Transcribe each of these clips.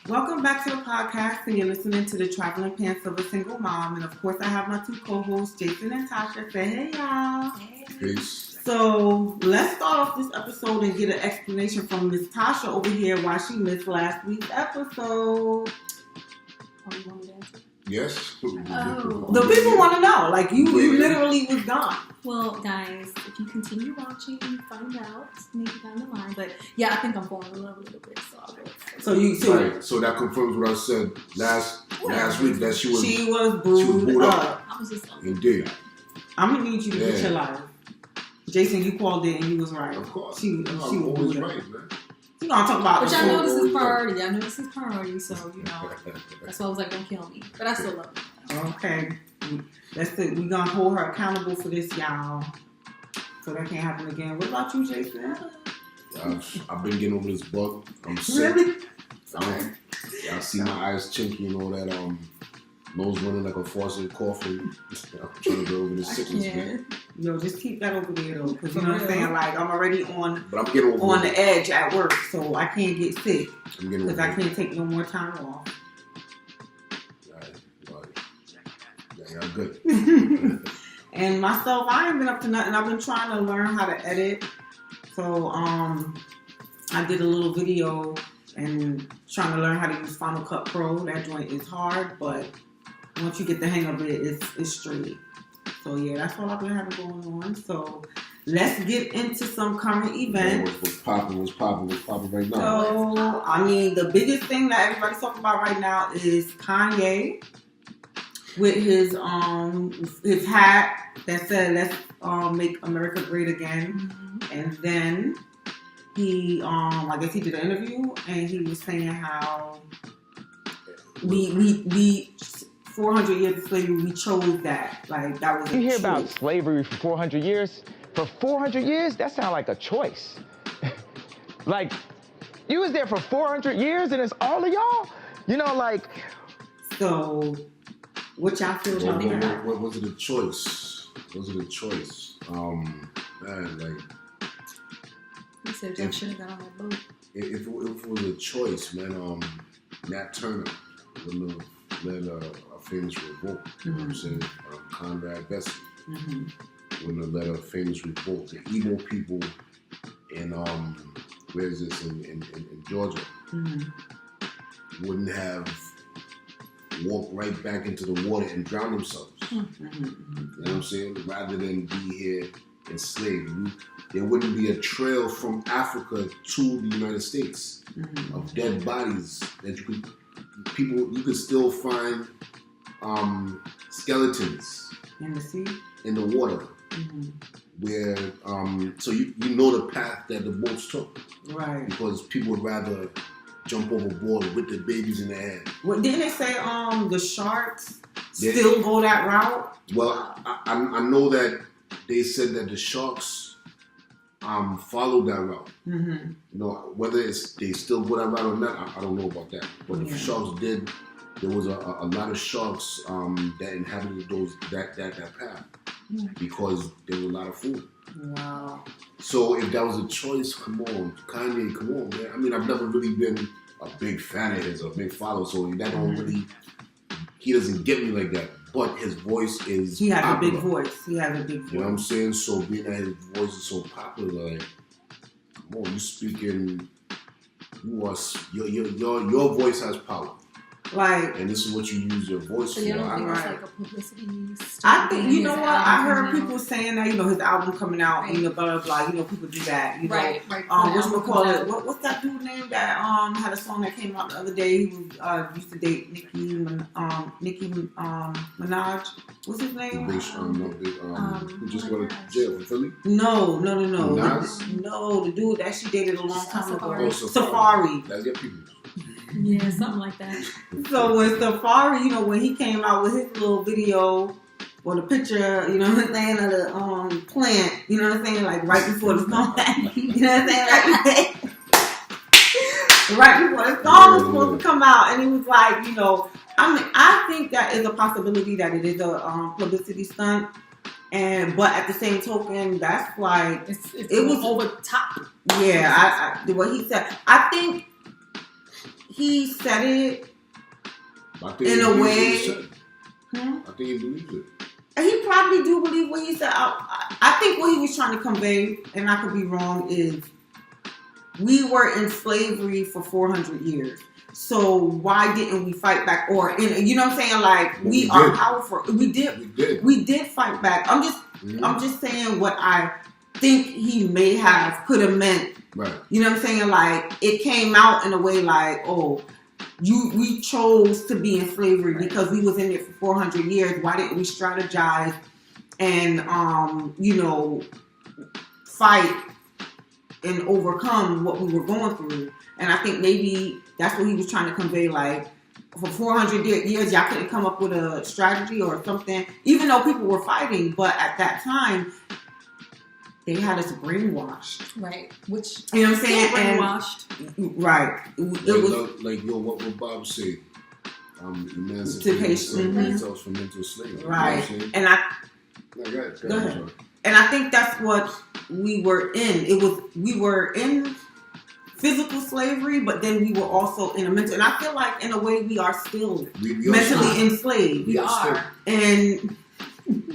Welcome back to the podcast, and you're listening to the Traveling Pants of a Single Mom. And of course, I have my two co-hosts, Jason and Tasha. Say hey, y'all. Peace. So let's start off this episode and get an explanation from Miss Tasha over here why she missed last week's episode. Yes. The people want to know. Like, you literally was gone. Well, guys, if you continue watching, you find out maybe down the line. But yeah, I think I'm falling in love a little bit, so I'll go. Right. So that confirms what I said last week that she was booed up. I was just indeed. I'm gonna need you to get your life. Jason, you called it and you was right. Of course. She was always right, man. You gonna talk about? But y'all know this is priority. I know this is priority, so you know that's why I was like, don't kill me. But I still love her. Okay, that's it. We gonna hold her accountable for this, y'all. So that can't happen again. What about you, Jason? I've been getting over this bug. I'm sick. Really? I see my eyes chinky and all that. Nose running like a faucet, coughing. I'm trying to get over this sickness, man. Yo, just keep that over there though, because you know what I'm saying. Like I'm already on the edge at work, so I can't get sick because I can't take no more time off. Yeah, I'm good. And myself, I ain't been up to nothing. I've been trying to learn how to edit. So I did a little video and trying to learn how to use Final Cut Pro. That joint is hard, but once you get the hang of it, it's straight. So yeah, that's all I've been having going on. So let's get into some current events. What's popping right now? So I mean, the biggest thing that everybody's talking about right now is Kanye with his hat that said "Let's make America great again," and then he I guess he did an interview and he was saying how we 400 years of slavery, we chose that. Like, that was a choice. You hear about slavery for 400 years? For 400 years? That sounds like a choice. Like, you was there for 400 years and it's all of y'all? You know, like... So, what y'all feel about that? What was it a choice? Man, like... He said y'all should have got on that boat. If it was a choice, man, Nat Turner wouldn't have led a famous revolt. You know what I'm saying? Conrad Vesey wouldn't have led a famous revolt. The emo people in where is this in Georgia wouldn't have walked right back into the water and drowned themselves. You know what I'm saying? Rather than be here enslaved. There wouldn't be a trail from Africa to the United States of dead bodies that you could still find skeletons in the sea, in the water, where so you know the path that the boats took, right? Because people would rather jump overboard with the babies in their hand. Well, didn't they say the sharks still go that route? Well, I know that they said that the sharks followed that route. You know, whether they still go that route or not, I don't know about that. But the sharks did. There was a lot of sharks that inhabited that path because there was a lot of food. Wow. So if that was a choice, come on, Kanye, come on, man. I mean, I've never really been a big fan of his, a big follower, so that don't really. He doesn't get me like that. But his voice is. He has popular. a big voice. You know what I'm saying? So being that his voice is so popular, like, come on, you speaking. Your voice has power. Like, and this is what you use your voice so for. You don't think it's like a publicity stunt? I think, you know what, I heard people saying that, you know, his album coming out, and, you know, blah, blah, blah, you know, people do that, you know. Right. What's that dude name that had a song that came out the other day? He was, used to date Nicki Minaj. What's his name? Who just went to jail for Philly? No. Nas? No, the dude that she dated a long time ago. Safari. That's your people. Yeah, something like that. So with Safari, you know, when he came out with his little video or the picture, you know what I'm saying, of the plant, you know what I'm saying, like right before the song, you know what I'm saying, like right before the song was supposed to come out, and he was like, you know, I mean, I think that is a possibility that it is a publicity stunt. But at the same token, that's like it was over the top. Yeah, what he said. I think he said it I think in he a believes what way. he said. I think he believes it. He probably do believe what he said. I think what he was trying to convey, and I could be wrong, is we were in slavery for 400 years. So why didn't we fight back? Or you know what I'm saying? Like Well, we are powerful. We did fight back. I'm just saying what I think he could have meant. Right. You know what I'm saying? Like it came out in a way like, oh, we chose to be in slavery because we was in it for 400 years. Why didn't we strategize and fight and overcome what we were going through? And I think maybe that's what he was trying to convey. Like for 400 years, y'all couldn't come up with a strategy or something, even though people were fighting. But at that time, they had us brainwashed. Right. Which, you know what I'm saying? Brainwashed. Right. It was like what Bob said. Emancipation themselves from mental slavery. Right. You know and go ahead. And I think that's what we were in. We were in physical slavery, but then we were also in a mental. And I feel like in a way we are still mentally enslaved. We are. And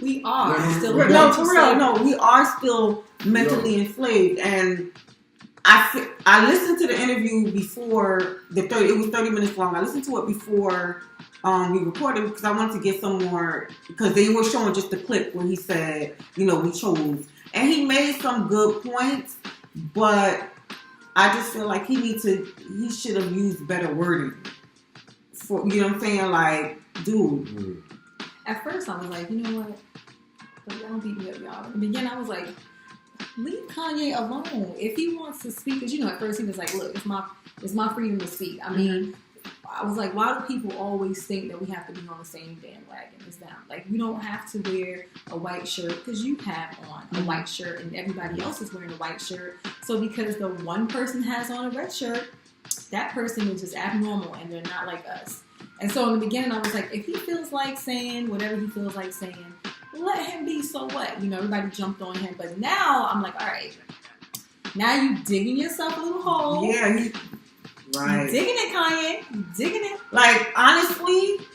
we are still. No, for real. No, we are still mentally enslaved. And I listened to the interview before it was 30 minutes long. I listened to it before we recorded because I wanted to get some more, because they were showing just a clip where he said, we chose. And he made some good points, but I just feel like he should have used better wording. For, you know what I'm saying? Like, dude. Mm-hmm. At first I was like, you know what? But y'all don't beat me up, y'all. In the beginning I was like, leave Kanye alone. If he wants to speak, because at first he was like, look, it's my freedom to speak. I mean, I was like, why do people always think that we have to be on the same bandwagon as them? Like, we don't have to wear a white shirt because you have on a white shirt and everybody else is wearing a white shirt. So because the one person has on a red shirt, that person is just abnormal and they're not like us. And so in the beginning, I was like, if he feels like saying whatever he feels like saying, let him be, so what? Everybody jumped on him. But now I'm like, all right, now you digging yourself a little hole. Yeah, right. You digging it, Kanye. You digging it. Like, honestly,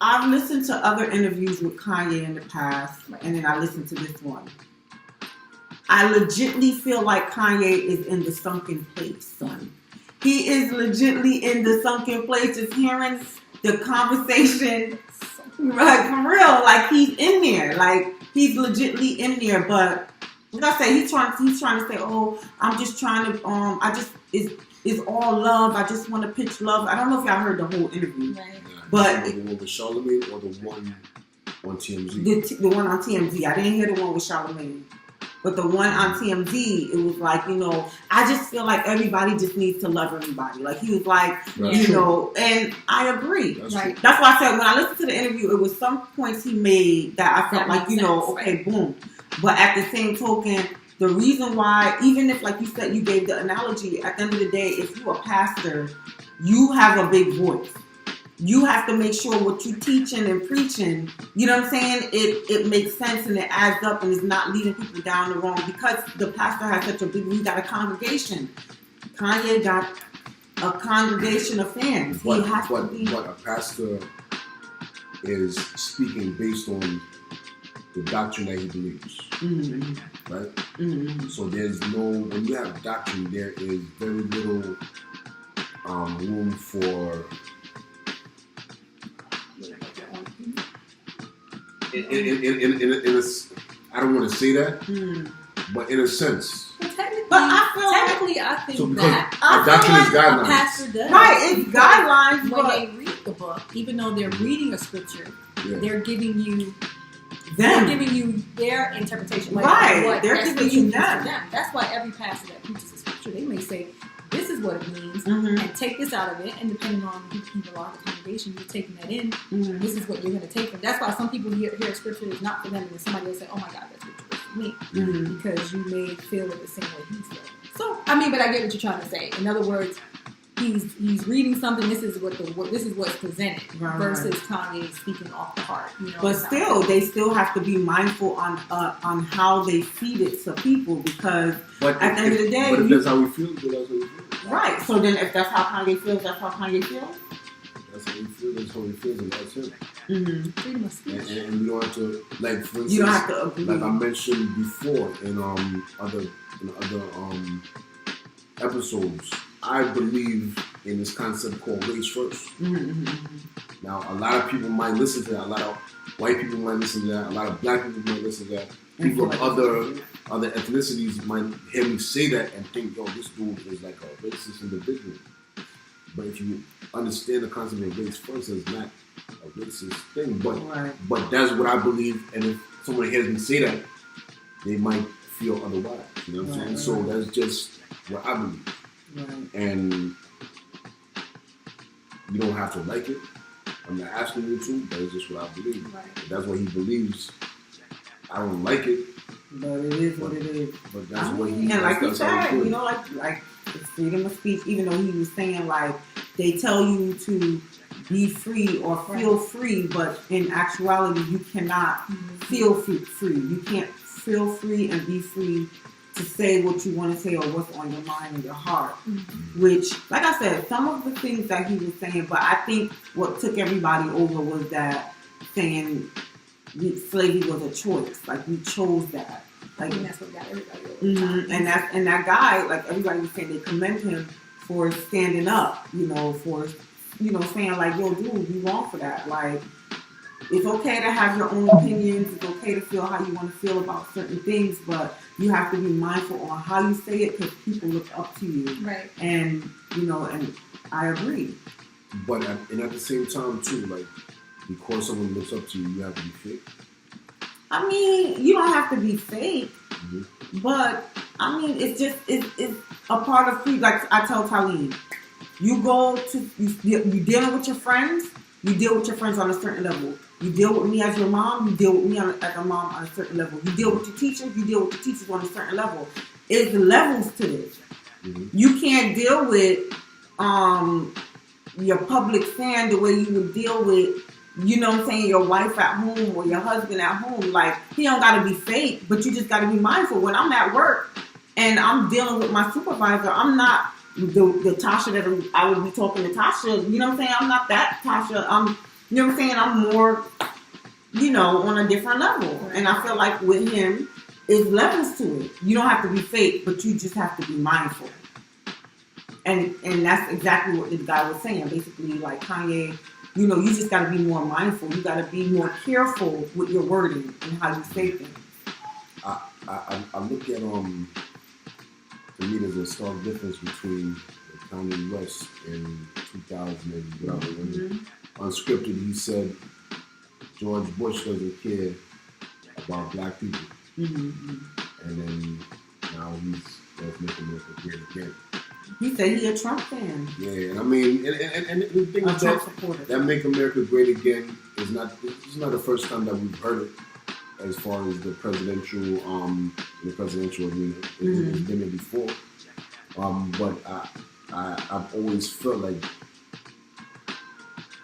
I've listened to other interviews with Kanye in the past, and then I listened to this one. I legitimately feel like Kanye is in the sunken place, son. He is legitimately in the sunken place, just hearing the conversation, right, for real. Like, he's in there. Like, he's legitimately in there. But, like I say, he's trying to say, oh, I'm just trying to, it's all love. I just want to pitch love. I don't know if y'all heard the whole interview. Right. But the one with Charlamagne or the one on TMZ? The one on TMZ. I didn't hear the one with Charlamagne. But the one on TMZ, it was like, I just feel like everybody just needs to love everybody. Like, he was like, and I agree. That's why I said when I listened to the interview, it was some points he made that I felt like, okay, boom. But at the same token, the reason why, even if, like you said, you gave the analogy, at the end of the day, if you're a pastor, you have a big voice. You have to make sure what you're teaching and preaching, you know what I'm saying? It makes sense and it adds up and is not leading people down the wrong, because the pastor has such a big, we got a congregation. Kanye got a congregation of fans. But a pastor is speaking based on the doctrine that he believes. Mm-hmm. Right? Mm-hmm. So when you have doctrine, there is very little room for I don't want to say that, but in a sense. Technically, I think so that doctrine is guidelines. A pastor does. Right, it's guidelines. When they read the book, even though they're reading a scripture, they're giving you their interpretation. Like they're giving you them. That's why every pastor that preaches a scripture, they may say, this is what it means, and take this out of it, and depending on who people are, the congregation, you're taking that in, this is what you're going to take from. That's why some people hear scripture is not for them, and then somebody will say, oh my God, that scripture is for me, because you may feel it the same way he feels. So, but I get what you're trying to say. In other words, he's reading something. This is what's presented versus Kanye speaking off the heart. But still, they still have to be mindful on how they feed it to people because at the end of the day, but if that's how we feel, then that's how we feel. Right. So then, if that's how Kanye feels, that's how Kanye feels. That's how he feels. That's how he feels, and that's him. Freedom of speech. And you don't have to, like, for instance, you don't have to agree. like I mentioned before in other episodes, I believe in this concept called race first. Now, a lot of people might listen to that. A lot of white people might listen to that. A lot of black people might listen to that. People of other ethnicities might hear me say that and think, yo, this dude is like a racist individual. But if you understand the concept of race first, it's not a racist thing. But that's what I believe. And if someone hears me say that, they might feel otherwise. You know what I'm saying? So that's just what I believe. And you don't have to like it. I'm not asking you to, but it's just what I believe. If that's what he believes. I don't like it. But it is what it is. But that's what he. And like you said, you know, like it's freedom of speech. Even though he was saying like they tell you to be free or feel free, but in actuality you cannot feel free. You can't feel free and be free to say what you want to say or what's on your mind and your heart. Which, like I said, some of the things that he was saying, but I think what took everybody over was that saying slavery was a choice. Like we chose that. Like that's what got everybody over. And that guy, like everybody was saying, they commend him for standing up. You know, for saying like, yo, dude, you wrong for that. Like it's okay to have your own opinions. It's okay to feel how you want to feel about certain things, but you have to be mindful on how you say it because people look up to you. Right. And and I agree. But at the same time too, like because someone looks up to you, you have to be fake. I mean, you don't have to be fake, but I mean, it's a part of free. Like I tell Talene, you go to you dealing with your friends. You deal with your friends on a certain level. You deal with me as your mom. You deal with me as a mom on a certain level. You deal with your teachers. You deal with your teachers on a certain level. It's levels to this. You can't deal with your public fan the way you would deal with, you know what I'm saying, your wife at home or your husband at home. Like, he don't got to be fake, but you just got to be mindful. When I'm at work and I'm dealing with my supervisor, I'm not the Tasha that I would be talking to Tasha. You know what I'm saying? I'm not that Tasha. You know what I'm saying? I'm more, on a different level. And I feel like with him, there's levels to it. You don't have to be fake, but you just have to be mindful. And that's exactly what this guy was saying. Basically, like Kanye, you just got to be more mindful. You got to be more careful with your wording and how you say things. I look at to me, there's a stark difference between Kanye West in 2000 and whatever. When unscripted, he said George Bush doesn't care about black people, and then now he's let's make America great again. He said he a Trump fan. Yeah, and I mean, and the thing is that Make America Great Again is not. It's not the first time that we've heard it. As far as the presidential arena, it's been there before. But I've always felt like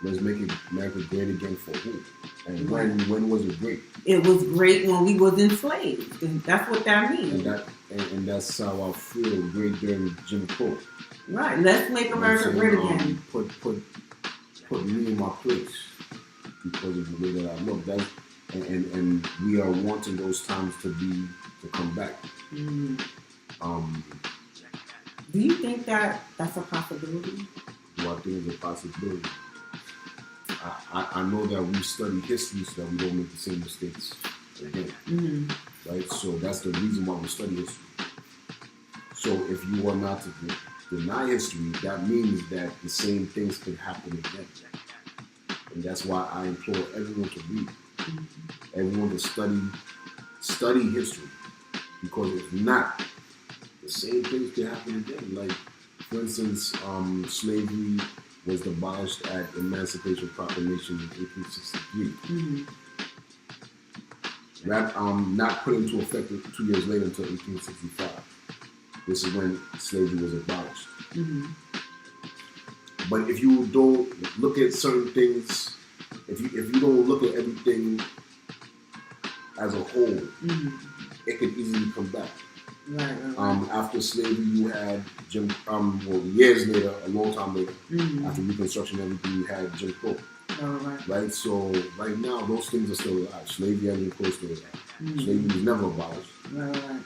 let's make America great again for who? And when was it great? It was great when we was enslaved. And that's what that means. And that's how I feel great during Jim Crow. Right. Let's make America great again. Put me in my place because of the way that I look. And we are wanting those times to come back. Do you think that's a possibility? Do I think it's a possibility? I know that we study history so that we don't make the same mistakes again. Right? So that's the reason why we study history. So if you are not to deny history, that means that the same things can happen again. And that's why I implore everyone to read. Everyone to study history, because if not, the same things can happen again. Like, for instance, slavery was abolished at Emancipation Proclamation in 1863. That not put into effect 2 years later until 1865. This is when slavery was abolished. But if you don't look at certain things, if you don't look at everything as a whole, it could easily come back. Right. After slavery, you had years later, a long time later, after Reconstruction and everything, you had Jim Crow. Right? So right now, those things are still alive. Slavery and Jim Crow still alive. Slavery was never abolished.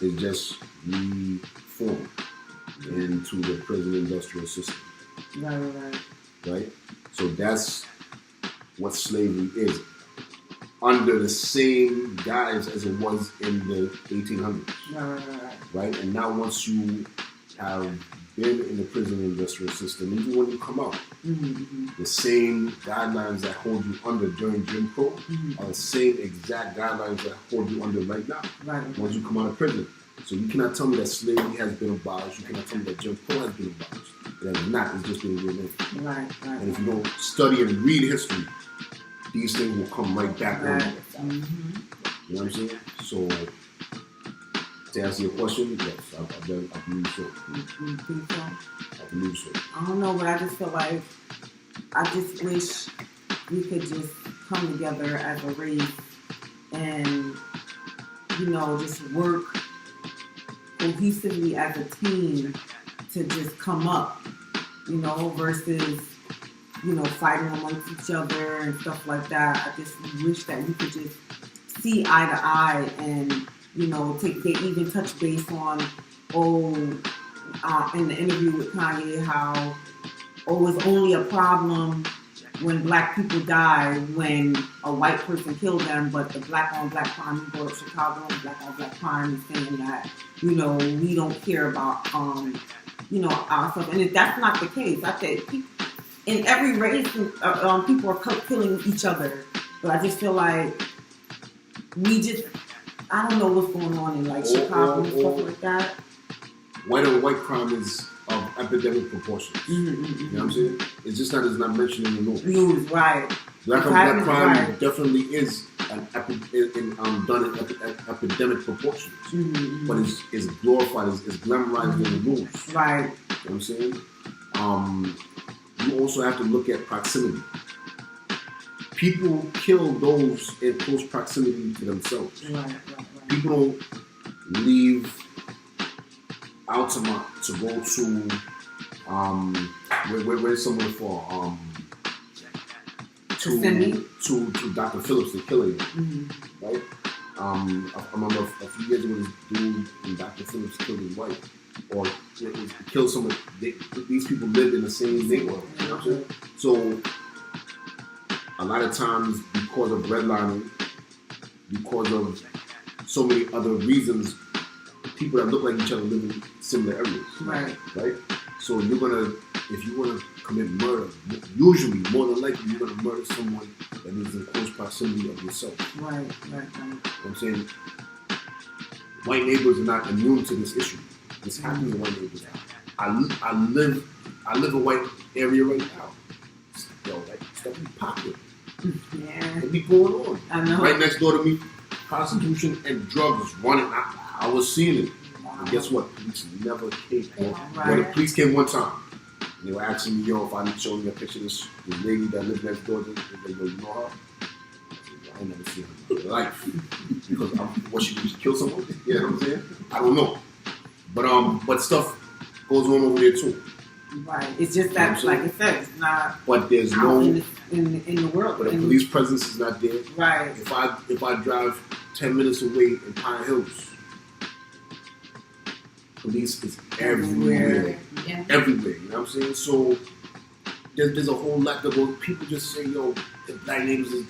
It just reformed into the prison industrial system. Right? So that's what slavery is. Under the same guise as it was in the 1800s. Right? And now once you have been in the prison industrial system, even when you come out, the same guidelines that hold you under during Jim Crow are the same exact guidelines that hold you under right now. Once you come out of prison. So you cannot tell me that slavery has been abolished. You cannot tell me that Jim Crow has been abolished. It has not. It's just been renamed. And if you don't study and read history, these things will come right back on you. You know what I'm saying? So, to answer your question, yes, I believe so. You think so? I believe so. I don't know, but I just feel like I just wish we could just come together as a race and, just work cohesively as a team to just come up, versus fighting amongst each other and stuff like that. I just wish that we could just see eye to eye and, they even touch base on, in the interview with Kanye, how, it's only a problem when black people die when a white person killed them, but the black on black crime, he brought up Chicago and black on black crime is saying that, we don't care about, ourselves. And if that's not the case, I think in every race, people are killing each other. But I just feel like I don't know what's going on in Chicago and stuff like that. White on white crime is of epidemic proportions. You know what I'm saying? It's just that it's not mentioned in the news. Right. Black on black crime definitely is done in epidemic proportions. But it's glorified, it's glamorized in the news. Right. You know what I'm saying? You also have to look at proximity. People kill those in close proximity to themselves. Right. People don't leave Altamont to go to where's somewhere for to Dr. Phillips to kill him, right? I remember a few years ago, this dude in Dr. Phillips killed his wife, or killed someone. These people lived in the same neighborhood. You know what I'm saying? So a lot of times, because of redlining, because of so many other reasons, people that look like each other live in similar areas. Right. So if you're gonna commit murder, usually, more than likely, you're gonna murder someone that is in close proximity of yourself. Right. You know what I'm saying? White neighbors are not immune to this issue. This happens in white neighbors. I live in a white area right now. Stuff be popping. Yeah. It be going on. I know. Right next door to me, prostitution and drugs running. I was seeing it. Wow. And guess what? Police never came. Right. Well, the police came one time. And they were asking me, if I didn't show you a picture of this lady that lives next door. They go, you know her? I said, I ain't never seen her in my life. Because what she did, she kill someone? You know what I'm saying? I don't know. But stuff goes on over there too. Right. It's just that, like I said, it's not. But there's no in the world. But the police presence is not there. Right. If I drive 10 minutes away in Pine Hills, police is everywhere. Yeah. Everywhere. You know what I'm saying? So there's a whole lot that goes. People just say, black neighbors is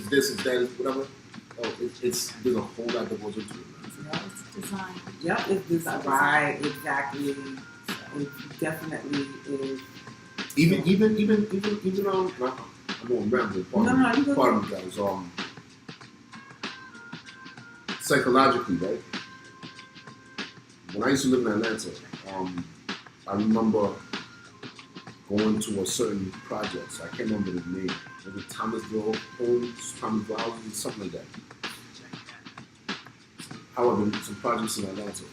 this, is that, is whatever. There's a whole lot that goes into it. It's designed. Yep, it's designed. Right, exactly. It definitely is. Even I'm going to ramble. Part of me, guys. Psychologically, right? When I used to live in Atlanta, I remember going to a certain project. So I can't remember the name. Maybe Thomasville Homes, Thomasville Houses, something like that. However, some projects in Atlanta.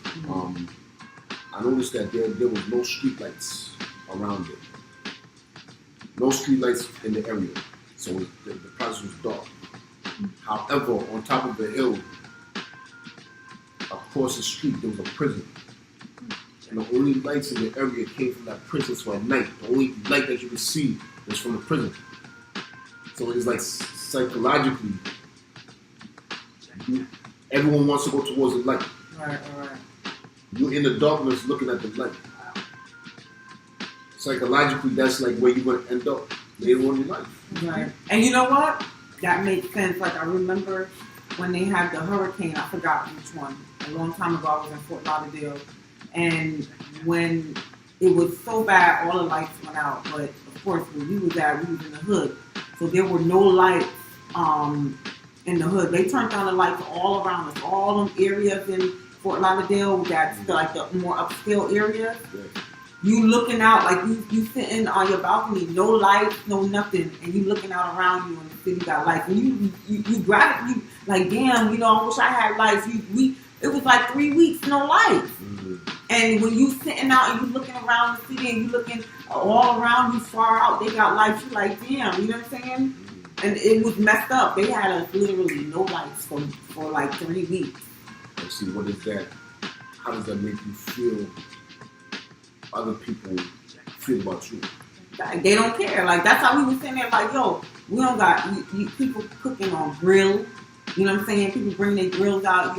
I noticed that there was no street lights around it. no street lights in the area, so the process was dark. However, on top of the hill, across the street, there was a prison. And the only lights in the area came from that prison. So at night, the only light that you could see was from the prison. So it's like psychologically, everyone wants to go towards the light. Right. You're in the darkness looking at the light. Psychologically, that's like where you're going to end up later on in life. Right. And you know what? That makes sense. Like, I remember when they had the hurricane, I forgot which one. A long time ago, I was in Fort Lauderdale. And when it was so bad, all the lights went out. But, of course, when we was there, we was in the hood. So there were no lights in the hood. They turned on the lights all around us. All them areas in Fort Lauderdale, that's like the more upscale areas. Yeah. You looking out, like you sitting on your balcony, no lights, no nothing, and you looking out around you and the city got lights. And you grab it, you like, damn, I wish I had lights. It was like 3 weeks, no lights. Mm-hmm. And when you sitting out and you looking around the city and you looking all around you far out, they got lights. You like, damn, you know what I'm saying? Mm-hmm. And it was messed up. They had us literally no lights for like 3 weeks. And see, what is that? How does that make you feel? Other people feel about you. Like, they don't care. Like, that's how we were sitting there like, yo, we don't got people cooking on grill. You know what I'm saying? People bring their grills out,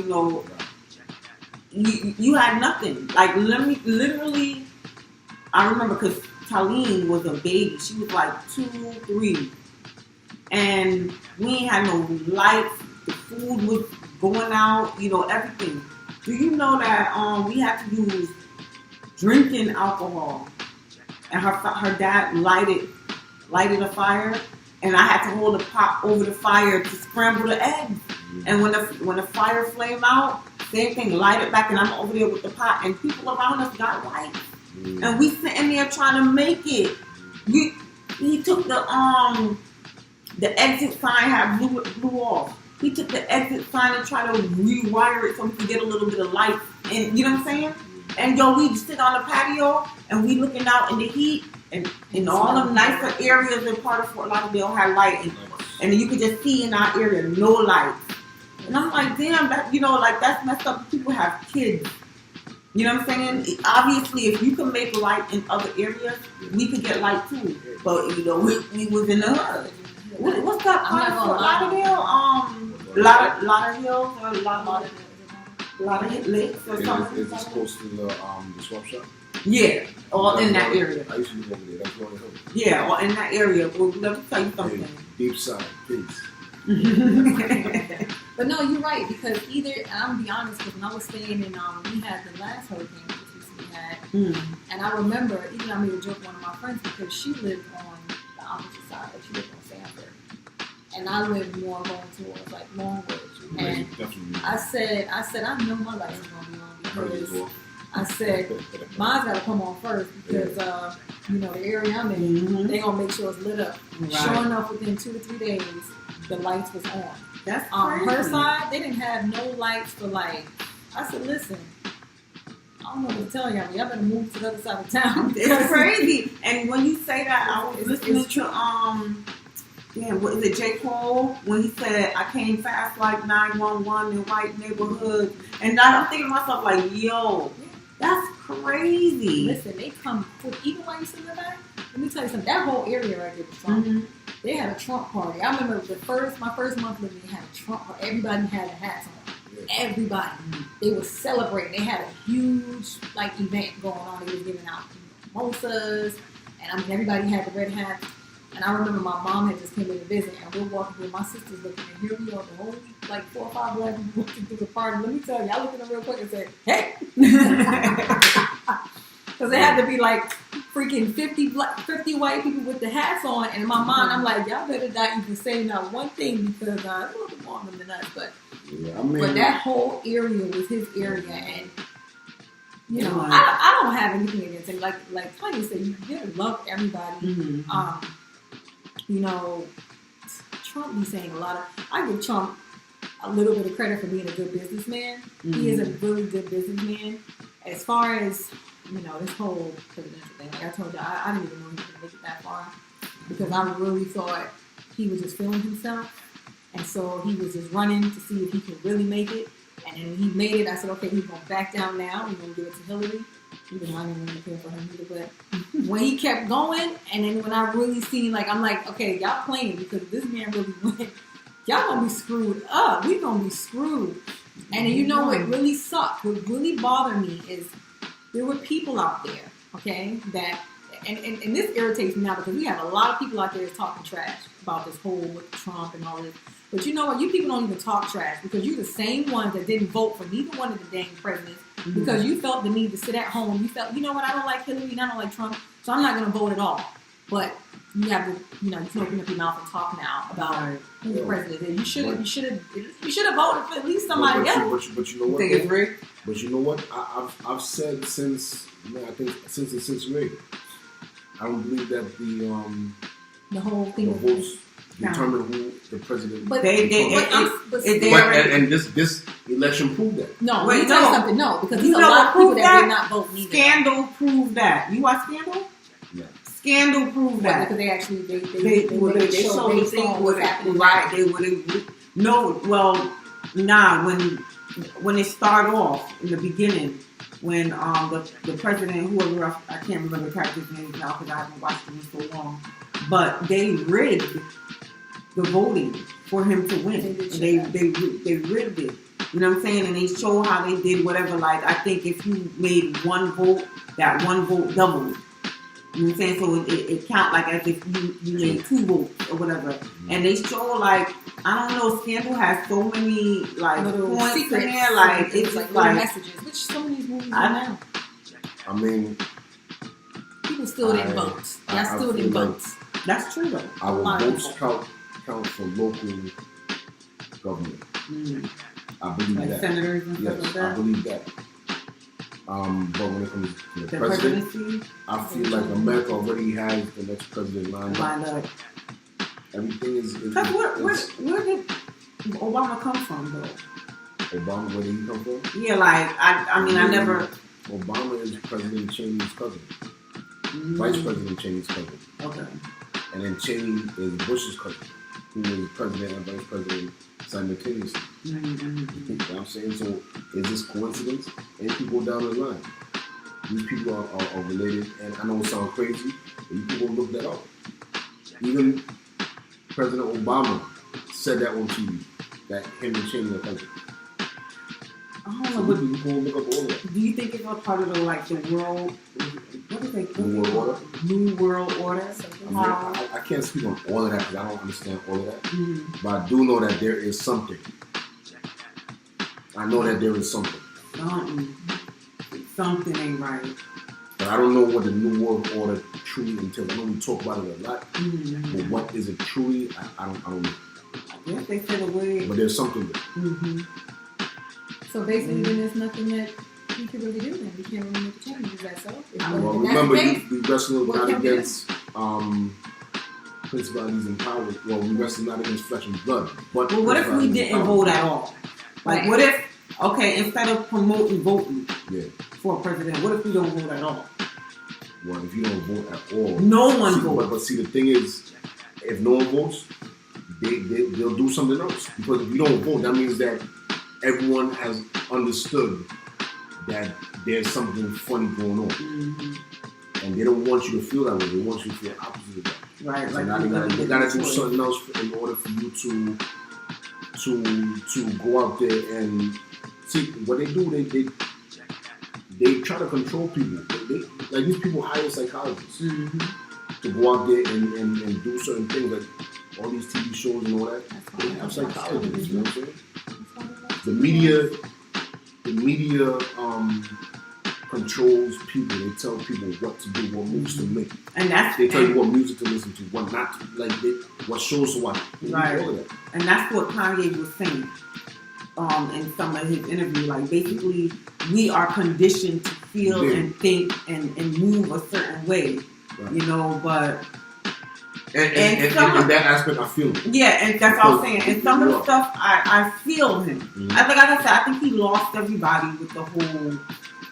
You had nothing. Like, literally, I remember because Talene was a baby. She was like 2, 3. And we ain't had no lights. The food was going out, everything. Do you know that we had to use drinking alcohol, and her dad lighted a fire, and I had to hold the pot over the fire to scramble the eggs. Mm-hmm. And when the fire flamed out, same thing, light it back, and I'm over there with the pot, and people around us got lights, and we sitting there trying to make it. He took the exit sign had blew off. He took the exit sign and tried to rewire it so we could get a little bit of light, and you know what I'm saying? And we sit on the patio and we looking out in the heat, and in all them nicer areas in part of Fort Lauderdale had light, and you could just see in our area no lights. And I'm like, damn, that like that's messed up. People have kids. You know what I'm saying? Obviously, if you can make light in other areas, we could get light too. But we was in the hood. What's that part of Fort Lauderdale? Lauderdale or Lauderdale. A lot of licks or something. Is this close to the swap shop? Yeah, all in that area. I used to live over there. That's Rolling Hill. Yeah, all in that area. Well, let me tell you something. Yeah, deep side, peace. But no, you're right, because I'm gonna be honest, because when I was staying in, we had the last hurricane we just recently had, and I remember, even I made a joke with one of my friends because she lived on the opposite side, like she lived on Sanford, and I lived more going towards like Longwood. And I said, I know my lights is gonna be on because I said mine's gotta come on first because the area I'm in, they gonna make sure it's lit up. Right. Sure enough, within 2 to 3 days, the lights was on. That's crazy. Her side, they didn't have no lights for like. I said, listen, I don't know what to tell y'all better move to the other side of town. It's crazy. And when you say that, I was listening to what is it, J. Cole, when he said, I came fast like 911 in white neighborhoods. And I'm thinking to myself, like, yo, that's crazy. Listen, they come quick. Even while you sit in the back, let me tell you something. That whole area right there was Trump. Mm-hmm. They had a Trump party. I remember my first month living, they had a Trump party. Everybody had their hats on. Yeah. Everybody. Mm-hmm. They were celebrating. They had a huge, event going on. They were giving out mimosas. And, everybody had the red hats. And I remember my mom had just came in to visit, and we're walking through. My sister's looking, and here we are, the whole 4 or 5 black people walking through the party. Let me tell you, I looked at them real quick and said, "Hey," because it had to be freaking 50 white people with the hats on. And in my mind, I'm like, y'all better not even say not one thing because it wasn't more than us. But but that whole area was his area, and I don't have anything against him. Like Kanye said, you gotta love everybody. Mm-hmm. Trump be saying a lot of. I give Trump a little bit of credit for being a good businessman. Mm-hmm. He is a really good businessman. As far as this whole presidential thing, like I told you, I didn't even know he was going to make it that far. because I really thought he was just feeling himself. And so he was just running to see if he could really make it. And then when he made it, I said, okay, he's going to back down now. He's going to give it to Hillary. Even though I didn't really care for him either. But when he kept going, and then when I really seen, like, I'm like, okay, y'all playing because this man really went. Y'all going to be screwed up. We going to be screwed. And then you know what really sucked? What really bothered me is there were people out there, okay, that, and this irritates me now because we have a lot of people out there talking trash about this whole with Trump and all this. But you know what? You people don't even talk trash because you're the same ones that didn't vote for neither one of the dang presidents because you felt the need to sit at home. You felt, you know what? I don't like Hillary and I don't like Trump, so I'm not going to vote at all. But you have to, you can open up your mouth and talk now about who's the president. And you should have voted for at least somebody else. But you know what? Think it's rigged? But you know what? I've said since, I think since the sixth grade, I don't believe that the whole thing the votes determine who the president. But and this election proved that. No, let me tell you something. No, because there's a lot of people that did not vote neither. Scandal proved that. You watch Scandal? Yeah. Scandal proved that. Because they actually they showed the thing what happened. Right? They would no. Well, nah. When it started off in the beginning, when the president, whoever I can't remember the character's name now because I haven't watched him in so long, but they rigged the voting for him to win. They rigged it. You know what I'm saying? And they show how they did whatever. Like I think if you made one vote, that one vote doubled. You know what I'm saying? So it count like as if you made two votes or whatever. And they show like, I don't know, Scandal has so many like little points secrets in there, like it's like like messages, which some of these movies are now. I mean, people still didn't vote. Y'all still didn't vote. That's true though. Our votes count for local government. I believe like that. Senators and stuff like that. I believe that. But when it comes to the presidency, I feel like America already has the next president lined up. Everything is where did Obama come from though? Obama, where did he come from? Yeah, like I mean I never. Obama is President Cheney's cousin, Vice President Cheney's cousin. Okay. And then Cheney is Bush's cousin, who was president and vice president simultaneously. You know what I'm saying? So is this coincidence? And people down the line, these people are related. And I know it sounds crazy, but you people look that up. Even President Obama said that on TV, that him and Cheney are cousins. I don't know, so but you go look up all of that. Do you think it's a part of the like the world? What is it? New World Order. New World Order. I can't speak on all of that because I don't understand all of that. But I do know that there is something. I know that there is something. Something ain't right. But I don't know what the New World Order truly entails. I know we talk about it a lot, but what is it truly? I don't know. I guess they said a way. But there's something there. So basically, then there's nothing that he can really do. Then we can't really make a change. Is that so? Well, remember, we wrestled not against principalities and powers. Well, we wrestled not against flesh and blood. But what if we didn't vote at all? Like, what if? Okay, instead of promoting voting for a president, what if we don't vote at all? Well, if you don't vote at all, no one votes. But see, the thing is, if no one votes, they'll do something else. Because if you don't vote, that means that everyone has understood that there's something funny going on. And they don't want you to feel that way. They want you to feel opposite of that. Right. So now they gotta do something else in order for you to go out there and see what they do. They try to control people. Like these people hire psychologists to go out there and do certain things, like all these TV shows and all that. They have psychologists, you know what I'm saying? The media controls people. They tell people what to do, what moves to make. And they tell you what music to listen to, what not to, like what shows to watch. Right. All of that. And that's what Kanye was saying in some of his interview. Like basically, we are conditioned to feel and think and move a certain way, you know. But and in that aspect, I feel it. Yeah, and that's all I'm saying. And some of the stuff, I feel him. Like I said, I think he lost everybody with the whole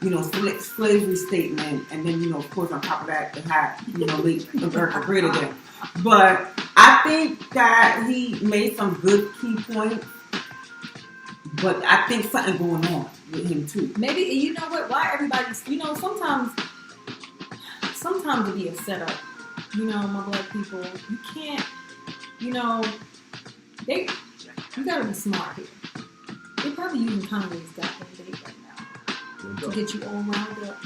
slavery statement, and then, of course, on top of that, they had, make America great again. But I think that he made some good key points, but I think something going on with him too. Maybe, you know what, why everybody's, sometimes it be a setup. My black people, you can't, you gotta be smart here. They're probably using Kanye's goddamn date right now to get you all wound up.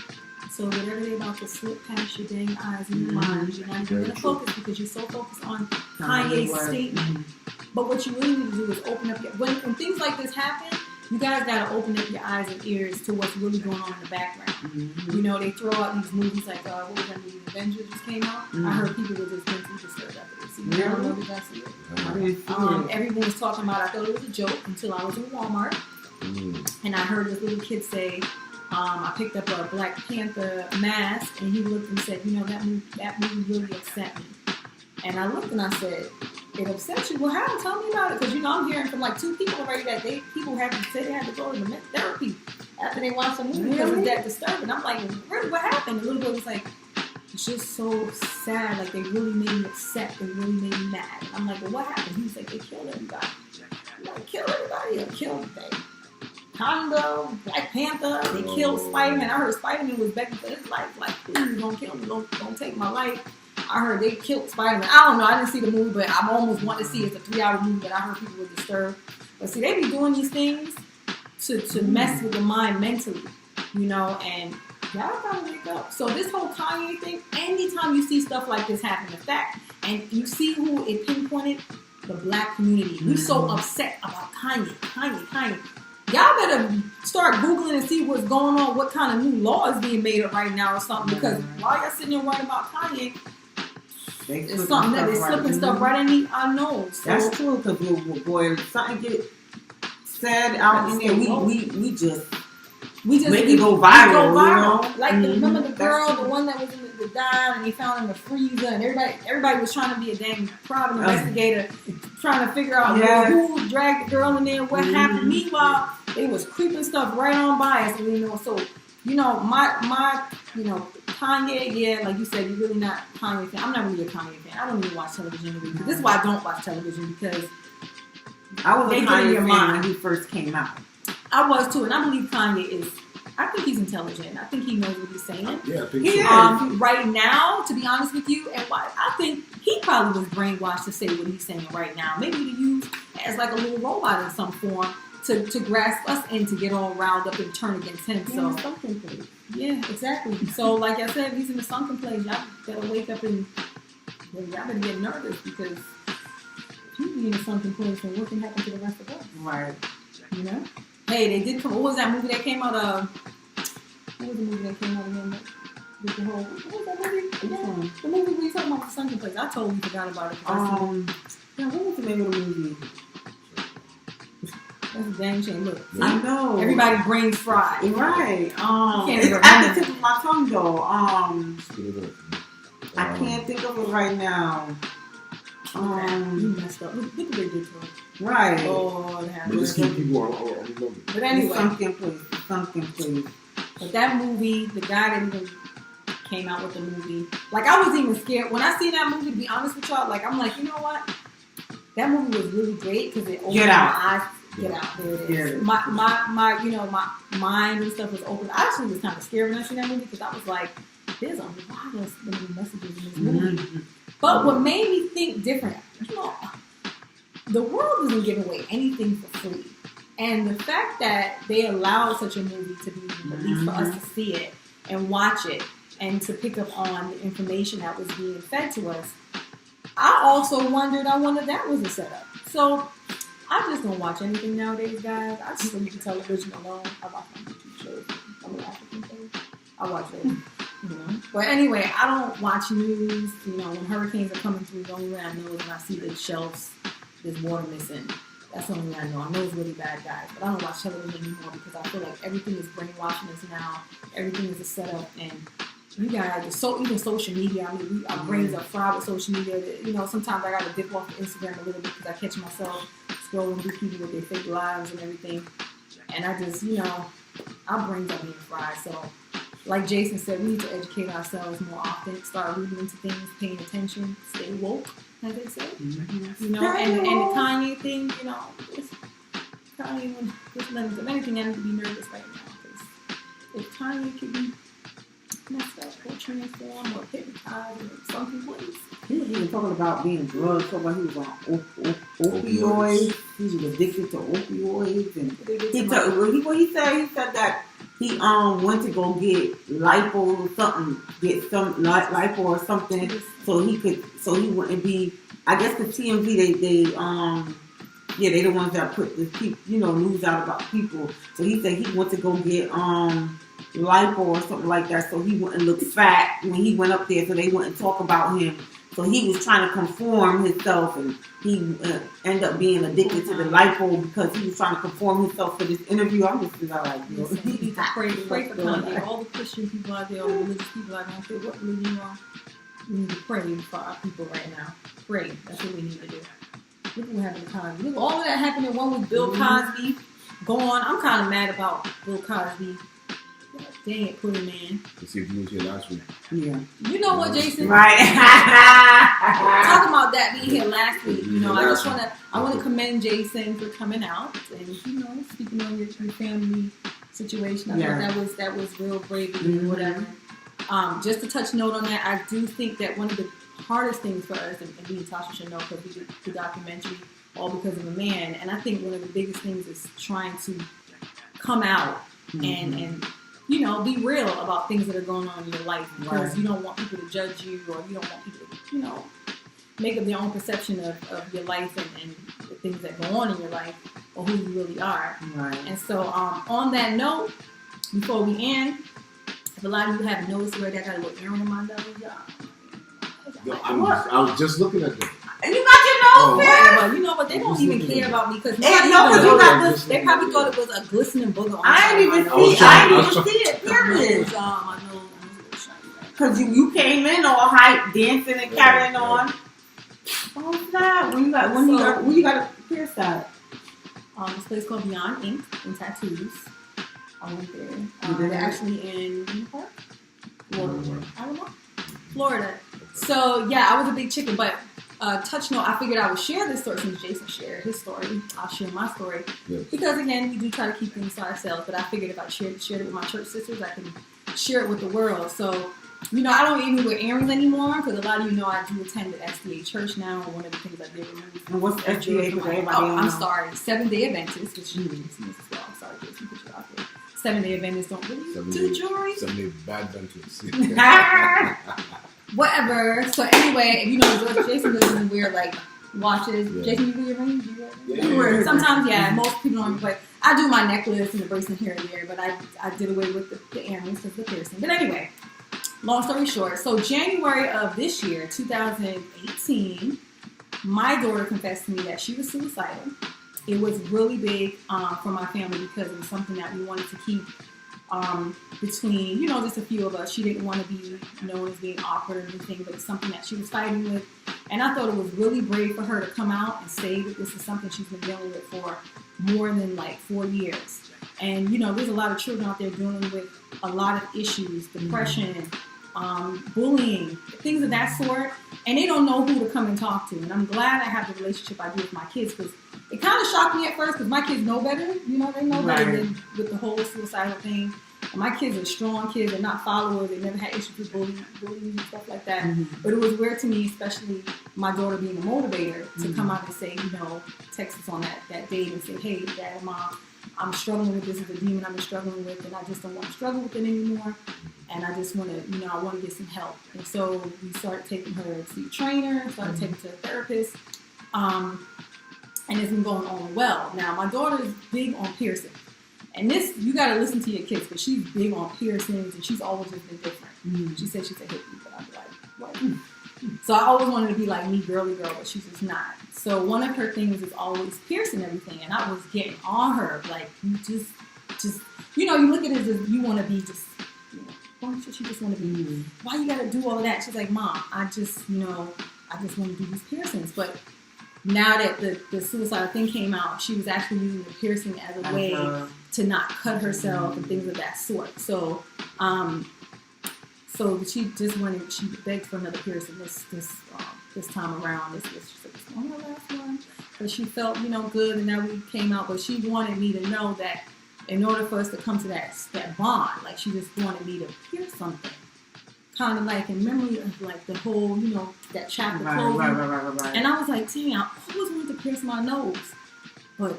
So whatever they're about to slip past your dang eyes and your mind, you're not even gonna focus because you're so focused on Kanye's statement. But what you really need to do is open up when things like this happen, you guys gotta open up your eyes and ears to what's really going on in the background. They throw out these movies like what was that movie, Avengers just came out. I heard people were just mentally disturbed after this. You don't know, did y'all see it? Everyone was talking about. I thought it was a joke until I was in Walmart and I heard this little kid say, I picked up a Black Panther mask, and he looked and said, that movie really upset me. And I looked and I said, it upset you? Well, how? Tell me about it. Because, I'm hearing from like 2 people already that people have to say they had to go to therapy after they watched the movie because it's that disturbing. I'm like, really, what happened? The little boy was like, it's just so sad. Like, they really made me upset. They really made me mad. And I'm like, well, what happened? He was like, they killed everybody. I'm like, kill everybody? They killed Congo, Black Panther, they killed Spider-Man. I heard Spider-Man was begging for his life. Like, please don't kill me. Don't take my life. I heard they killed Spider-Man. I don't know. I didn't see the movie, but I'm almost wanting to see it. It's a 3-hour movie, but I heard people were disturbed. But see, they be doing these things to mess with the mind mentally, and y'all gotta wake up. So this whole Kanye thing, anytime you see stuff like this happen, the fact, and you see who it pinpointed, the black community. We so upset about Kanye. Y'all better start Googling and see what's going on, what kind of new law is being made up right now or something. Because while y'all sitting there worrying about Kanye, it's something that they're slipping stuff right in our nose. So, that's true, because boy, something get said out in there, we just make it go viral. Like remember the girl, the one that was in the dive, and he found in the freezer, and everybody was trying to be a dang private investigator, trying to figure out who dragged the girl in there, what happened. Meanwhile, they was creeping stuff right on by us, and so my Kanye, like you said, you're really not a Kanye fan. I'm not really a Kanye fan. I don't even watch television anymore. This is why I don't watch television, because I was a Kanye fan when he first came out. I was too, and I believe Kanye I think he's intelligent. I think he knows what he's saying. Yeah, I think so. Right now, to be honest with you, and why I think he probably was brainwashed to say what he's saying right now. Maybe to use as like a little robot in some form to grasp us and to get all riled up and turn against him. So sunken place. Yeah, exactly. So like I said, he's in the sunken place. Y'all gotta wake up and y'all better get nervous, because if he be in the sunken place, then what can happen to the rest of us? Right. Hey, they did come. What was that movie that came out? What was the movie that came out again? With the whole. What was that movie? The movie we talking about, the sunken place. I totally forgot about it. What was the name of the movie? That's a dang shame. Look, see? I know. Everybody brains fried. Right. It's at the tip of my tongue though. I can't think of it right now. You messed up. Look what they did to him. Right. Lord have mercy. But anyway. Sunken place. But that movie, the guy that even came out with the movie, like I was even scared. When I seen that movie, to be honest with y'all, like I'm like, you know what? That movie was really great because it opened my eyes. Get out. There it is. My my mind and stuff was open. I actually was kind of scared when I seen that movie, because I was like, there's a lot of messages in this movie. But what made me think different, the world isn't giving away anything for free. And the fact that they allowed such a movie to be released for us to see it and watch it and to pick up on the information that was being fed to us, I wondered that was a setup. So I just don't watch anything nowadays, guys. I just leave the television alone. I watch my YouTube shows. I'm an African shows. I watch it. But anyway, I don't watch news. When hurricanes are coming through, the only way I know is when I see the shelves, there's water missing. That's the only way I know. I know it's really bad, guys. But I don't watch television anymore because I feel like everything is brainwashing us now. Everything is a setup. And you guys, even social media, our brains are fried with social media. Sometimes I got to dip off of Instagram a little bit because I catch myself scrolling through people with their fake lives and everything. And I just, our brains are being fried. So, like Jason said, we need to educate ourselves more often, start reading into things, paying attention, stay woke, as they say. You know, and the Kanye thing, you know, Kanye, if anything, I need to be nervous right now, because if Kanye could be messed up or transformed or hypnotized in some ways. He was even talking about being drugged, talking about he was on opioids. He was addicted to opioids, and he said that he went to go get lipo or something, get some lipo or something, so he wouldn't be. I guess the TMZ they they the ones that put the news out about people. So he said he went to go get lipo or something like that, so he wouldn't look fat when he went up there, so they wouldn't talk about him. So he was trying to conform himself, and he ended up being addicted to the lipo because he was trying to conform himself for this interview. I'm just like, you need to pray for Kanye. All the Christian people out there, all the religious people out there, I don't care what religion you are, we need to pray for our people right now. Pray. That's what we need to do. Look what happened to Cosby. Look, all of that happened in one with Bill Cosby. Go on. I'm kind of mad about Bill Cosby. Dang it, put him in. To see if you was here last week. Yeah. You know what, Jason? Right. Talking about that being here last week. You know, I want to commend Jason for coming out and speaking on your family situation. I thought that was real brave of you, whatever. Just to touch note on that, I do think that one of the hardest things for us, and we and Tasha should know because we did the documentary all because of a man, and I think one of the biggest things is trying to come out and be real about things that are going on in your life, because you don't want people to judge you, or you don't want people to, make up their own perception of your life and the things that go on in your life, or who you really are. Right. And so, on that note, before we end, if a lot of you haven't noticed already, I got a little Aaron in my nose, y'all. I was just looking at them. And you got your nose pierced? You know what? They don't even care about me because they probably thought it was a glistening booger on I didn't even see it. Period. Because you came in all hype, dancing and carrying on. Oh snap! When you got a pierced at? This place called Beyond Ink and Tattoos. I went there. They're actually in Newport, Florida. So yeah, I was a big chicken, but touch note, I figured I would share this story since Jason shared his story. I'll share my story because again, we do try to keep things to ourselves. But I figured if I shared it with my church sisters, I can share it with the world. So I don't even wear earrings anymore because a lot of I do attend the SDA church now. One of the things I did remove. And what's SDA for everybody? I'm sorry, 7-Day Adventist, which you see this as well. I'm sorry, Jason, put you out there. 7-Day Adventists don't really do jewelry. 7-Day Bad Adventists. Whatever. So anyway, Jason doesn't wear like watches. Yeah. Jason, you wear rings? You wear rings? Sometimes, yeah. Most people don't. But I do my necklace and the bracelet here and there. But I did away with the earrings because of the piercing. But anyway, long story short. So January of this year, 2018, my daughter confessed to me that she was suicidal. It was really big for my family because it was something that we wanted to keep between, just a few of us. She didn't want to be known as being awkward or anything, but it's something that she was fighting with. And I thought it was really brave for her to come out and say that this is something she's been dealing with for more than like 4 years. And, there's a lot of children out there dealing with a lot of issues, depression, bullying, things of that sort. And they don't know who to come and talk to. And I'm glad I have the relationship I do with my kids because it kind of shocked me at first because my kids know better. They know better than with the whole suicidal thing. And my kids are strong kids. They're not followers. They never had issues with bullying and stuff like that. Mm-hmm. But it was weird to me, especially my daughter being a motivator, to come out and say, text us on that date and say, hey, Dad and Mom, I'm struggling with this. It's a demon I've been struggling with, and I just don't want to struggle with it anymore. And I just want to, I want to get some help. And so we started taking her to a trainer, started taking her to a therapist. And it's been going on well. Now, my daughter is big on piercing. And this, you got to listen to your kids, because she's big on piercings, and she's always just been different. Mm-hmm. She said she's a hippie, but I'm like, what? Mm-hmm. So I always wanted to be like me, girly girl, but she's just not. So one of her things is always piercing everything, and I was getting on her, like, you just, you look at it as you want to be just, why don't you just want to be, why you got to do all of that? She's like, Mom, I just want to do these piercings, but now that the suicide thing came out, she was actually using the piercing as a way to not cut herself and things of that sort. So, so she just wanted, she begged for another piercing this time around. This was one of the last one. But she felt, good, and now we came out. But she wanted me to know that in order for us to come to that bond, like she just wanted me to pierce something. Kind of like in memory of like the whole, that chapter closing. Right. And I was like, dang, I always wanted to pierce my nose. But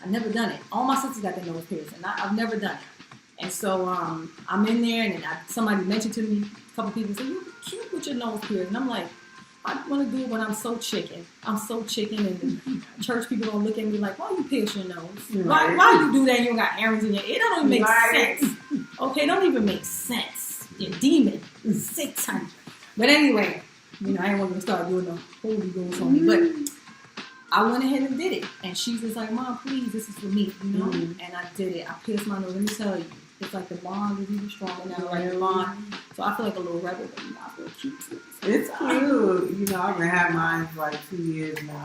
I've never done it. All my sisters got their nose pierced, and I've never done it. And so I'm in there, and then somebody mentioned to me, a couple people said, "You're cute with your nose pierced." And I'm like, I want to do it when I'm so chicken. I'm so chicken, and the church people don't look at me like, "Why you pierce your nose? Right. Why you do that? And you got earrings in your ear? That don't even make sense." Okay, don't even make sense. You're demon, Satan. But anyway, I ain't want to start doing the Holy Ghost on me, but I went ahead and did it. And she was like, "Mom, please, this is for me, And I did it. I pierced my nose. Let me tell you, it's like the bond is even stronger now, like the bond. So I feel like a little rebel, but I feel cute too. So, it's cute. I've been having mine for like 2 years now.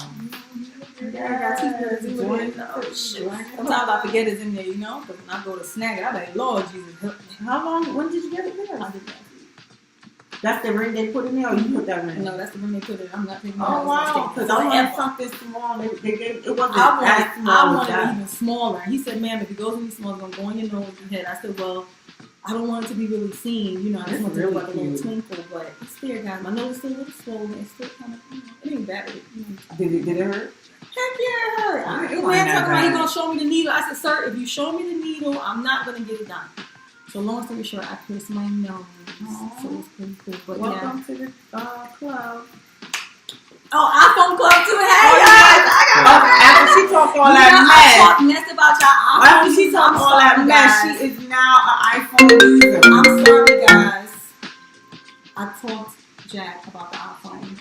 Yeah, I got teaspoons in it. Oh, shit. Sometimes I forget it's in there, because when I go to snag it, I'm like, Lord Jesus, help me. How long? When did you get it there? I did that. That's the ring they put in there, or you put that ring? No, that's the ring they put in. I'm not taking Oh, wow. Because I had something small. They gave, it wasn't as small. I wanted it even smaller. He said, "Ma'am, if it goes any smaller, it's going to go in your nose and head." I said, "Well, I don't want it to be really seen. I just want it to look like a little twinkle, but it's there, guys. My nose is still a little swollen. It's still kind of, it ain't bad. Did it hurt? Heck yeah, it hurt. The man talking about he's going to show me the needle. I said, "Sir, if you show me the needle, I'm not going to get it done." So long story short, I pierced my nose. So it's pretty cool. But welcome to the club. Oh, iPhone club too. Hey, after she talked all that mess. I talked mess about y'all. After she talked all that mess, she is now an iPhone user. I'm sorry, guys. I talked Jack about the iPhone.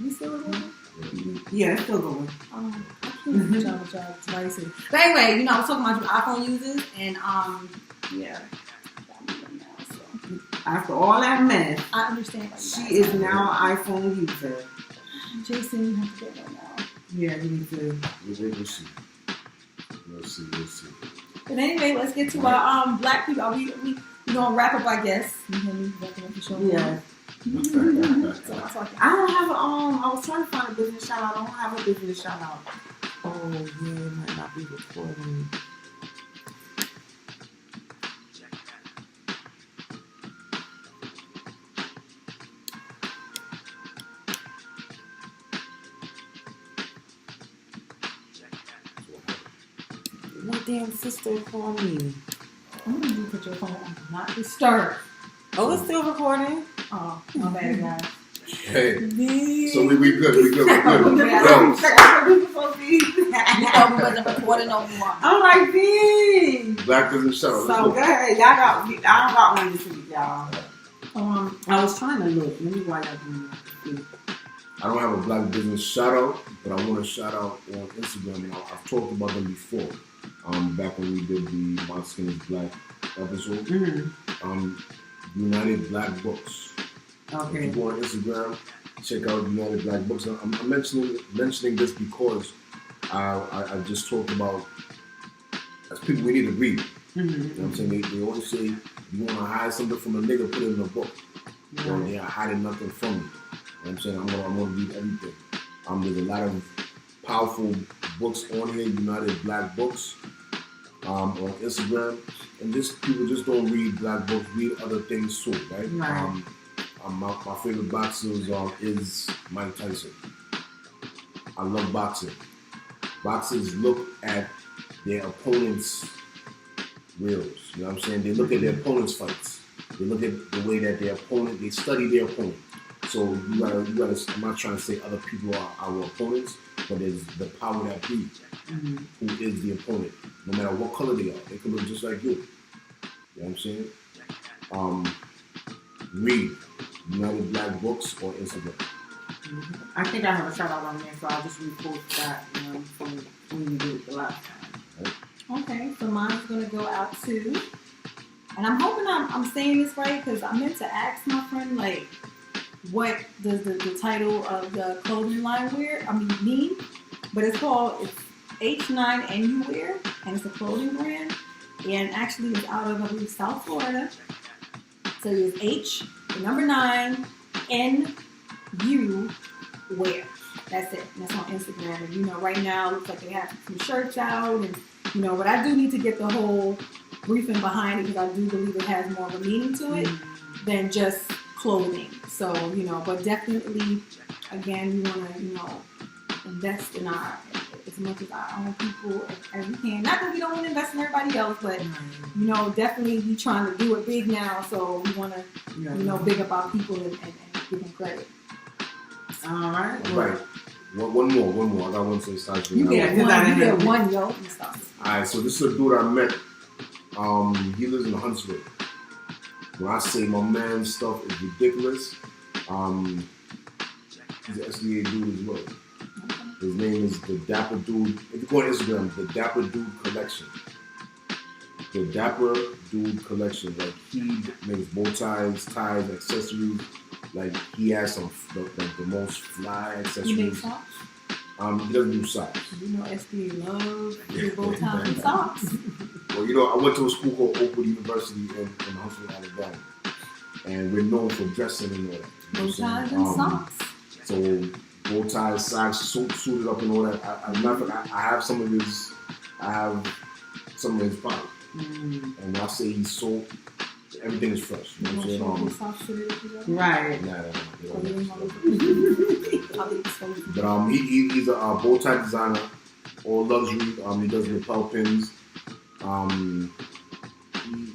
You still recording? Yeah, it's still going. I can't y'all devices. But anyway, I was talking about your iPhone users, and yeah. After all that mess, I understand. She is now an iPhone user. Jason, you have to get one now. Yeah, you need to. We'll see. But anyway, let's get to our black people. We gonna wrap up, I guess. You hear me? The show. Yeah. So I don't have I was trying to find a business shout out. I don't have a business shout out. Oh yeah, it might not be recording. My damn sister called me. I'm gonna do put your phone on not disturb. Oh, it's still recording. Oh, my bad, guys. Hey, so we good. You thought we wasn't recording no more. I'm like, dang. Black doesn't show. So go ahead. Y'all got. I don't got one this week, y'all. I was trying to look. Let me why y'all doing that. I don't have a black business shout out, but I want to shout out on Instagram. And I've talked about them before. Back when we did the My Skin is Black episode. United Black Books. Okay. If you go on Instagram, check out United Black Books. I'm mentioning this because I just talked about as people we need to read. You know what I'm saying? They always say you want to hide something from a nigga, put it in a book. They are hiding nothing from you. You know what I'm saying? I'm gonna read everything. There's a lot of powerful books on here, United Black Books, on Instagram. And people just don't read black books, read other things too, right? My favorite boxer is Mike Tyson. I love boxing. Boxers look at their opponents' reels. You know what I'm saying? They look at their opponents' fights. They look at the way that they study their opponent. So you gotta, I'm not trying to say other people are our opponents, but there's the power that be, who is the opponent. No matter what color they are, they can look just like you. You know what I'm saying? Read United Black Books on Instagram. I think I have a shout out on there, so I'll just repost that from when you did it the last time. Okay, so mine's gonna go out to, and I'm hoping I'm saying this right because I meant to ask my friend what does the title of the clothing line mean, but it's H9NU Wear, and it's a clothing brand, and actually it's out of, I believe, South Florida. So it's H, the number 9, NU Wear. That's it. And that's on Instagram. And, you know, right now it looks like they have some shirts out, and, you know, but I do need to get the whole briefing behind it, because I do believe it has more of a meaning to it than just clothing. So, you know, but definitely, again, we want to, you know, invest in as much as our own people as we can. Not that we don't want to invest in everybody else, but, you know, definitely we trying to do it big now. So we want to, you know, big up our people and give them credit. All right. Right. One more. I got one to the side. You get one, yo. Alright, so this is a dude I met. He lives in Huntsville. When I say my man's stuff is ridiculous, he's an SDA dude as well. His name is the Dapper Dude. If you go on Instagram, the Dapper Dude Collection. The Dapper Dude Collection. Like, he makes bow ties, accessories. Like, he has some like the most fly accessories. You make socks? He doesn't do socks. You know SDA loves your bow ties and socks. Well, you know, I went to a school called Oakwood University in Huntsville, Alabama, and we're known for dressing and all that. Bow ties and socks. So bow ties, socks, suited up and all that. I have some of his product. And when I say he's sold, everything is fresh. You know what I'm saying? Right. But he's a bow tie designer, all luxury. He does lapel pins.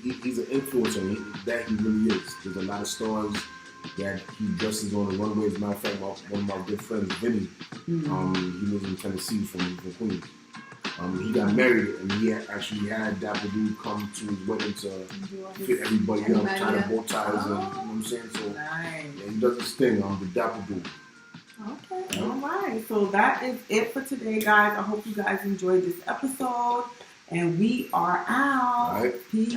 He's an influencer. That he really is. There's a lot of stars that he dresses on the runways. As a matter of fact, one of my good friends, Vinny, he lives in Tennessee from Queens. He got married, and he actually had Dapper Dude come to his wedding to fit everybody up, tie the bow ties, and you know what I'm saying? So yeah, he does his thing. The Dapper Dude. Okay. All right. So that is it for today, guys. I hope you guys enjoyed this episode, and we are out. All right. Peace.